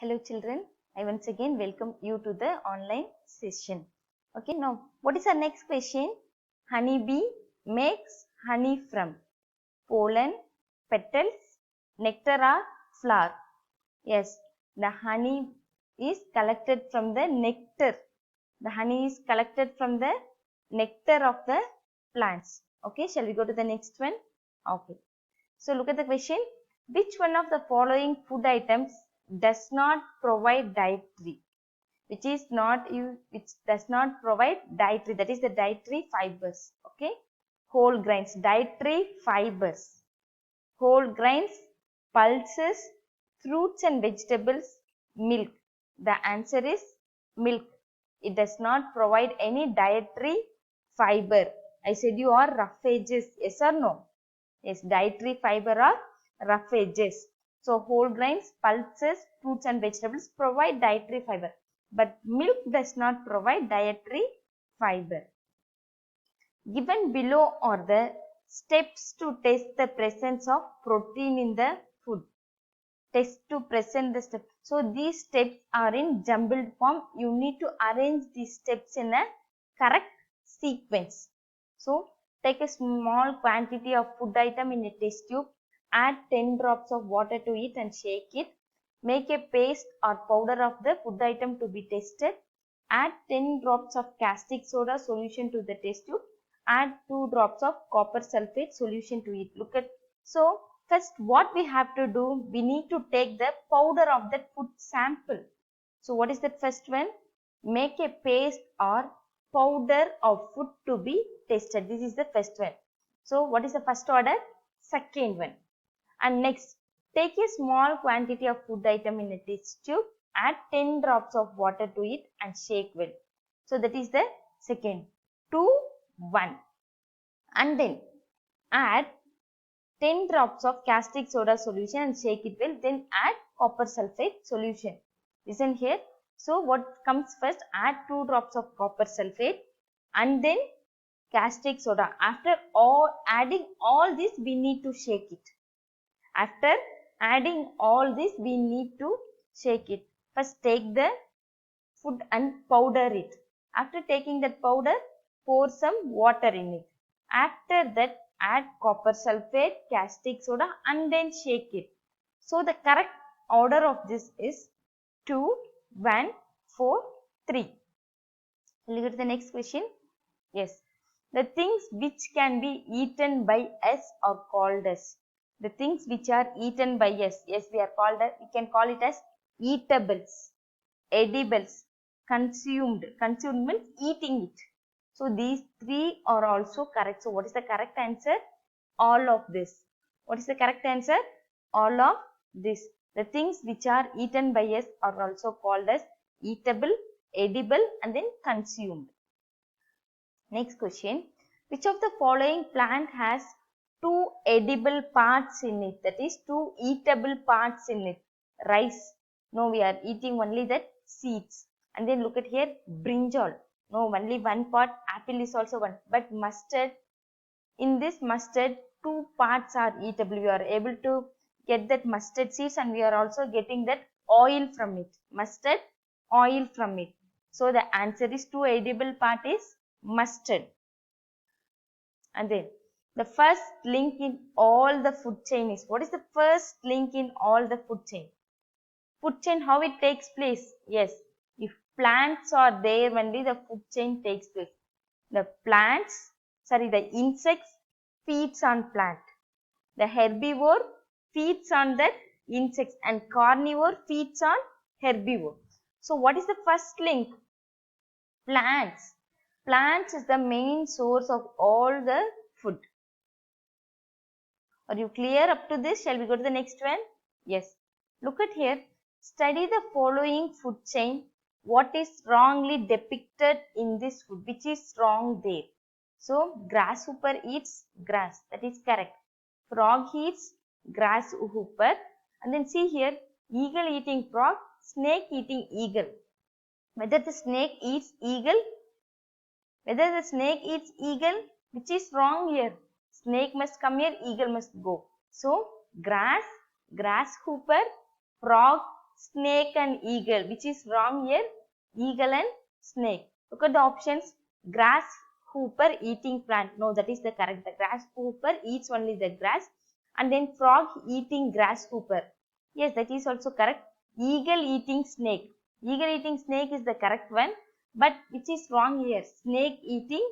Hello children, I once again welcome you to the online session. Okay, now what is our next question? Honeybee makes honey from pollen, petals, nectar or flower. Yes, the honey is collected from the nectar. The honey is collected from the nectar of the plants. Okay, shall we go to the next one? Okay. So look at the question. Which one of the following food items does not provide dietary? Which does not provide dietary, that is the dietary fibers. Okay. Whole grains, dietary fibers. Whole grains, pulses, fruits and vegetables, milk. The answer is milk. It does not provide any dietary fiber. I said you are roughages. Yes or no? Yes, dietary fiber or roughages. So whole grains, pulses, fruits and vegetables provide dietary fiber. But milk does not provide dietary fiber. Given below are the steps to test the presence of protein in the food. Test to present the steps. So these steps are in jumbled form. You need to arrange these steps in a correct sequence. So take a small quantity of food item in a test tube. Add 10 drops of water to it and shake it. Make a paste or powder of the food item to be tested. Add 10 drops of caustic soda solution to the test tube. Add 2 drops of copper sulfate solution to it. Look at, so first what we have to do, we need to take the powder of that food sample. So what is that first one? Make a paste or powder of food to be tested. This is the first one. So what is the first order? Second one. And next, take a small quantity of food item in a test tube, add 10 drops of water to it and shake well. So that is the second. 2, 1. And then add 10 drops of caustic soda solution and shake it well. Then add copper sulfate solution. Listen here. So what comes first? Add 2 drops of copper sulfate and then caustic soda. After adding all this, we need to shake it. After adding all this, we need to shake it. First take the food and powder it. After taking that powder, pour some water in it. After that, add copper sulfate, caustic soda and then shake it. So the correct order of this is 2, 1, 4, 3. Look at the next question. Yes. The things which can be eaten by us are called as. The things which are eaten by us. Yes, we can call it as eatables, edibles, consumed. Consumed means eating it. So these three are also correct. So what is the correct answer? All of this. What is the correct answer? All of this. The things which are eaten by us are also called as eatable, edible and then consumed. Next question. Which of the following plant has 2 edible parts in it? That is 2 eatable parts in it. Rice. No, we are eating only that seeds. And then look at here, brinjal. No, only one part. Apple is also one. But mustard, in this mustard, 2 parts are eatable. We are able to get that mustard seeds and we are also getting that oil from it. Mustard oil from it. So the answer is 2 edible part is mustard. And then the first link in all the food chain is, what is the first link in all the food chain? Food chain, how it takes place? Yes, if plants are there, only the food chain takes place. The insects feeds on plant. The herbivore feeds on that insects and carnivore feeds on herbivore. So what is the first link? Plants. Plants is the main source of all the food. Are you clear up to this? Shall we go to the next one? Yes. Look at here. Study the following food chain. What is wrongly depicted in this food? Which is wrong there? So, grasshopper eats grass. That is correct. Frog eats grasshopper. And then see here, eagle eating frog, snake eating eagle. Whether the snake eats eagle, which is wrong here? Snake must come here, eagle must go. So, grass, grasshopper, frog, snake and eagle. Which is wrong here? Eagle and snake. Look at the options. Grasshopper eating plant. No, that is the correct. The grasshopper eats only the grass. And then frog eating grasshopper. Yes, that is also correct. Eagle eating snake. Eagle eating snake is the correct one. But which is wrong here? Snake eating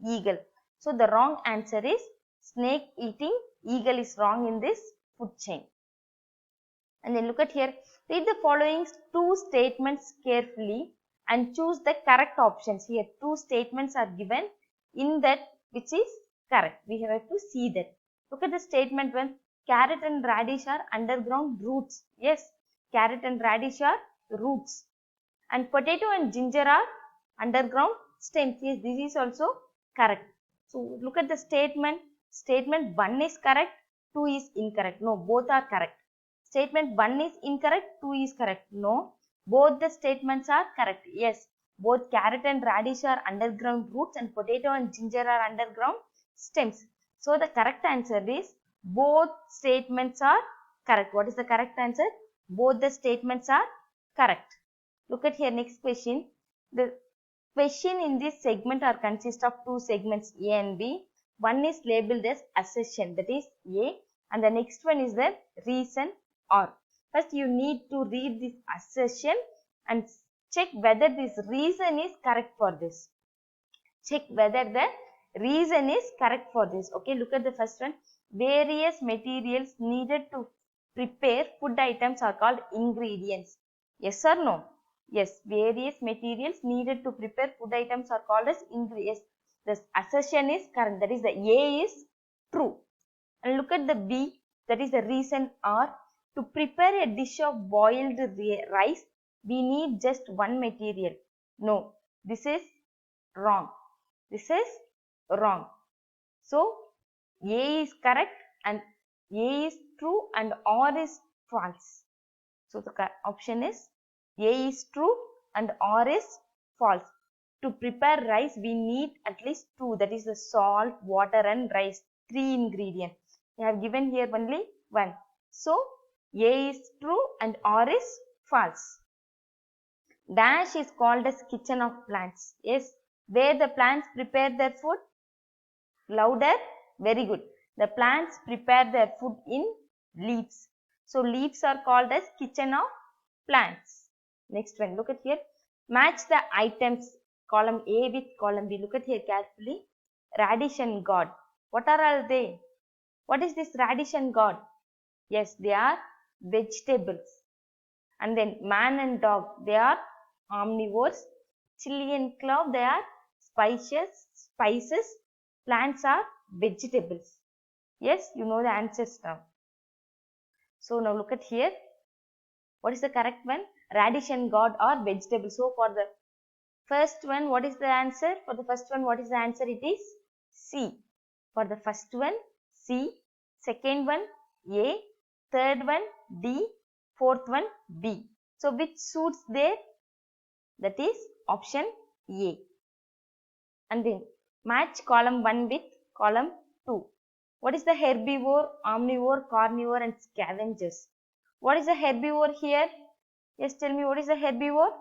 eagle. So the wrong answer is snake eating eagle is wrong in this food chain. And then look at here. Read the following two statements carefully and choose the correct options. Here two statements are given. In that which is correct. We have to see that. Look at the statement one. Carrot and radish are underground roots. Yes, carrot and radish are roots. And potato and ginger are underground stems. Yes, this is also correct. So look at the statement. Statement 1 is correct, 2 is incorrect. No, both are correct. Statement 1 is incorrect, 2 is correct. No, both the statements are correct. Yes, both carrot and radish are underground roots and potato and ginger are underground stems. So the correct answer is both statements are correct. What is the correct answer? Both the statements are correct. Look at here next question. The question in this segment are consist of two segments A and B. One is labeled as assertion, that is A, and the next one is the reason or. First you need to read this assertion and check whether this reason is correct for this. Check whether the reason is correct for this. Okay, look at the first one. Various materials needed to prepare food items are called ingredients. Yes or no? Yes, various materials needed to prepare food items are called as ingredients. The assertion is correct. That is the A is true. And look at the B. That is the reason or. To prepare a dish of boiled rice, we need just one material. No, this is wrong. This is wrong. So, A is correct and A is true and R is false. So, the option is A is true and R is false. To prepare rice, we need at least two. That is the salt, water and rice. 3 ingredients. We have given here only 1. So, A is true and R is false. Dash is called as kitchen of plants. Yes, where the plants prepare their food? Louder? Very good. The plants prepare their food in leaves. So, leaves are called as kitchen of plants. Next one, look at here. Match the items, column A with column B. Look at here carefully. Radish and gourd. What are all they? What is this radish and gourd? Yes, they are vegetables. And then man and dog, they are omnivores. Chili and clove, they are spices. Plants are vegetables. Yes, you know the answers now. So now look at here. What is the correct one? Radish and gourd are vegetables. So for the first one, what is the answer? For the first one, what is the answer? It is C. For the first one, C. Second one, A. Third one, D. Fourth one, B. So which suits there? That is option A. And then match column 1 with column 2. What is the herbivore, omnivore, carnivore and scavengers? What is the herbivore here? Yes, tell me what is the herbivore?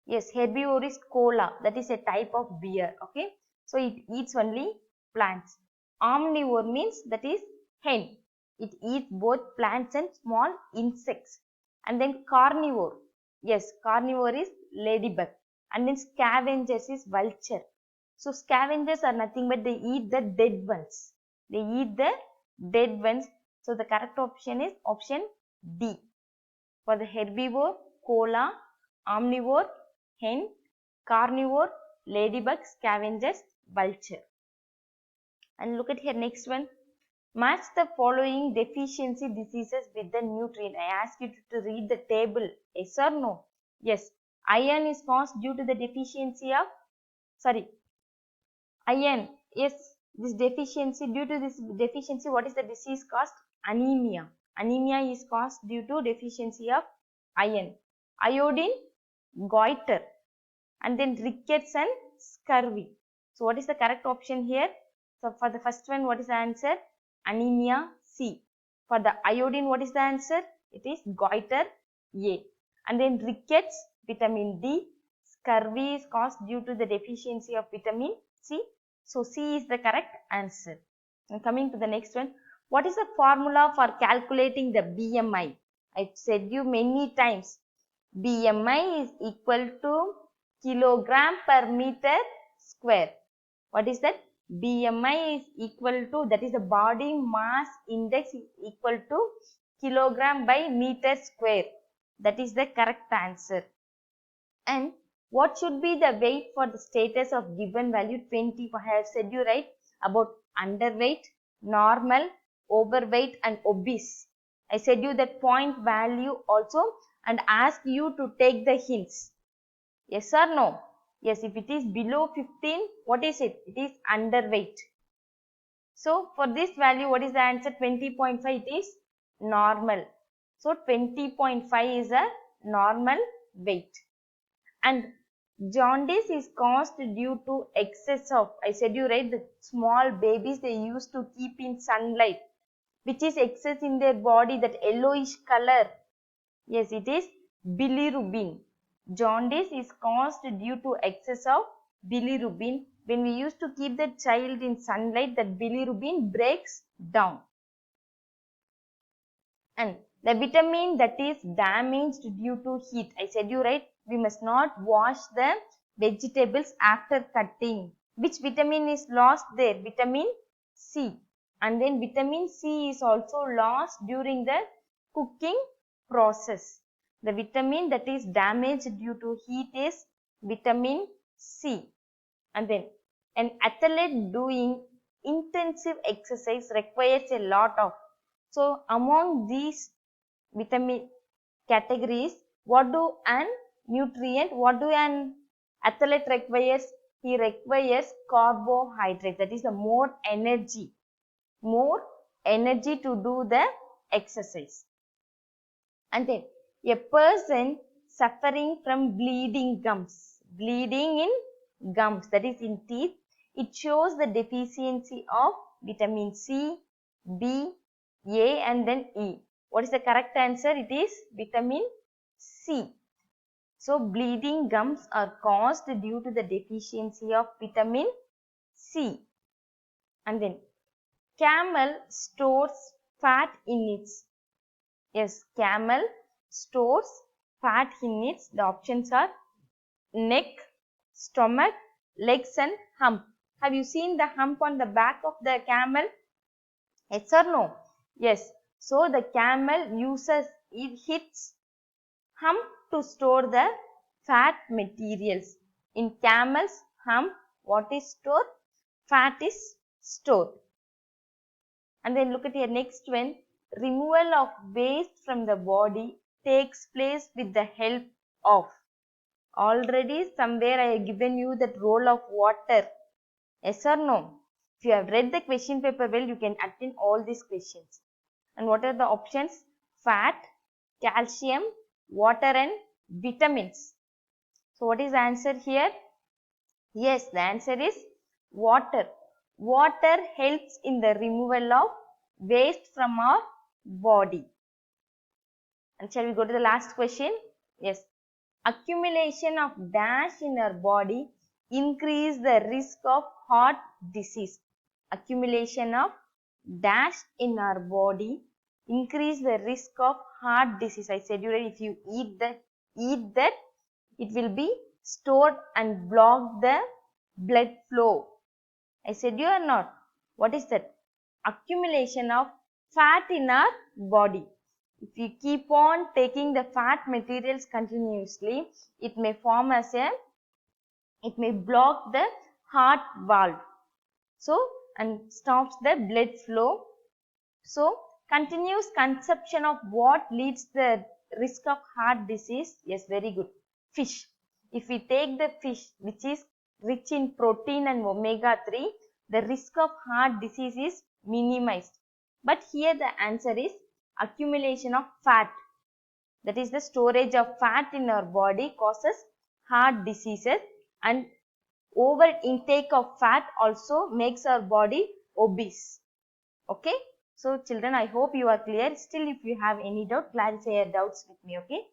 Yes, herbivore is koala. That is a type of bear. Okay. So it eats only plants. Omnivore means that is hen. It eats both plants and small insects. And then carnivore. Yes, carnivore is ladybug. And then scavengers is vulture. So scavengers are nothing but they eat the dead ones. They eat the dead ones. So the correct option is option D. For the herbivore, koala, omnivore, hen, carnivore, ladybug, scavengers, vulture. And look at here next one. Match the following deficiency diseases with the nutrient. I ask you to read the table. Yes or no? Yes. Iron is caused due to the deficiency of, iron. Yes, this deficiency, due to this deficiency, what is the disease caused? Anemia. Anemia is caused due to deficiency of iron. Iodine, goiter. And then rickets and scurvy. So what is the correct option here? So for the first one, what is the answer? Anemia, C. For the iodine, what is the answer? It is goiter A. And then rickets, vitamin D. Scurvy is caused due to the deficiency of vitamin C. So C is the correct answer. And coming to the next one, what is the formula for calculating the BMI? I've said you many times. BMI is equal to kilogram per meter square. What is that? BMI is equal to, that is the body mass index is equal to kilogram by meter square. That is the correct answer. And what should be the weight for the status of given value 20? I have said you right about underweight, normal, overweight and obese. I said you that point value also and ask you to take the hints. Yes or no? Yes, if it is below 15, what is it? It is underweight. So for this value, what is the answer? 20.5, it is normal. So 20.5 is a normal weight. And jaundice is caused due to excess of, I said you right, the small babies they used to keep in sunlight, which is excess in their body, that yellowish color. Yes, it is bilirubin. Jaundice is caused due to excess of bilirubin. When we used to keep the child in sunlight, that bilirubin breaks down. And the vitamin that is damaged due to heat, I said you right, we must not wash the vegetables after cutting. Which vitamin is lost there? Vitamin C. And then vitamin C is also lost during the cooking process. The vitamin that is damaged due to heat is vitamin C. And then an athlete doing intensive exercise requires a lot of. So among these vitamin categories, what do an athlete requires? He requires carbohydrate, that is the more energy to do the exercise. And then a person suffering from bleeding in gums, that is in teeth, it shows the deficiency of vitamin C, B, A and then E. What is the correct answer? It is vitamin C. So bleeding gums are caused due to the deficiency of vitamin C. And then camel stores fat in its, yes, camel stores fat in its, the options are neck, stomach, legs and hump. Have you seen the hump on the back of the camel? Yes or no? Yes. So the camel uses its hump to store the fat materials. In camel's hump, what is stored? Fat is stored. And then look at your next one. Removal of waste from the body takes place with the help of. Already somewhere I have given you that role of water. Yes or no? If you have read the question paper well, you can attend all these questions. And what are the options? Fat, calcium, water and vitamins. So what is the answer here? Yes, the answer is water. Water helps in the removal of waste from our body. And shall we go to the last question? Yes. Accumulation of dash in our body increase the risk of heart disease. Accumulation of dash in our body increase the risk of heart disease. I said you right, if you eat that, it will be stored and block the blood flow. I said you or not? What is that? Accumulation of fat in our body. If you keep on taking the fat materials continuously, it may form as it may block the heart valve. So, and stops the blood flow. So, continuous consumption of what leads the risk of heart disease? Yes, very good. Fish. If we take the fish which is rich in protein and omega-3, the risk of heart disease is minimized. But here the answer is accumulation of fat. That is the storage of fat in our body causes heart diseases, and over intake of fat also makes our body obese. Okay. So children, I hope you are clear. Still, if you have any doubt, clarify your doubts with me, okay?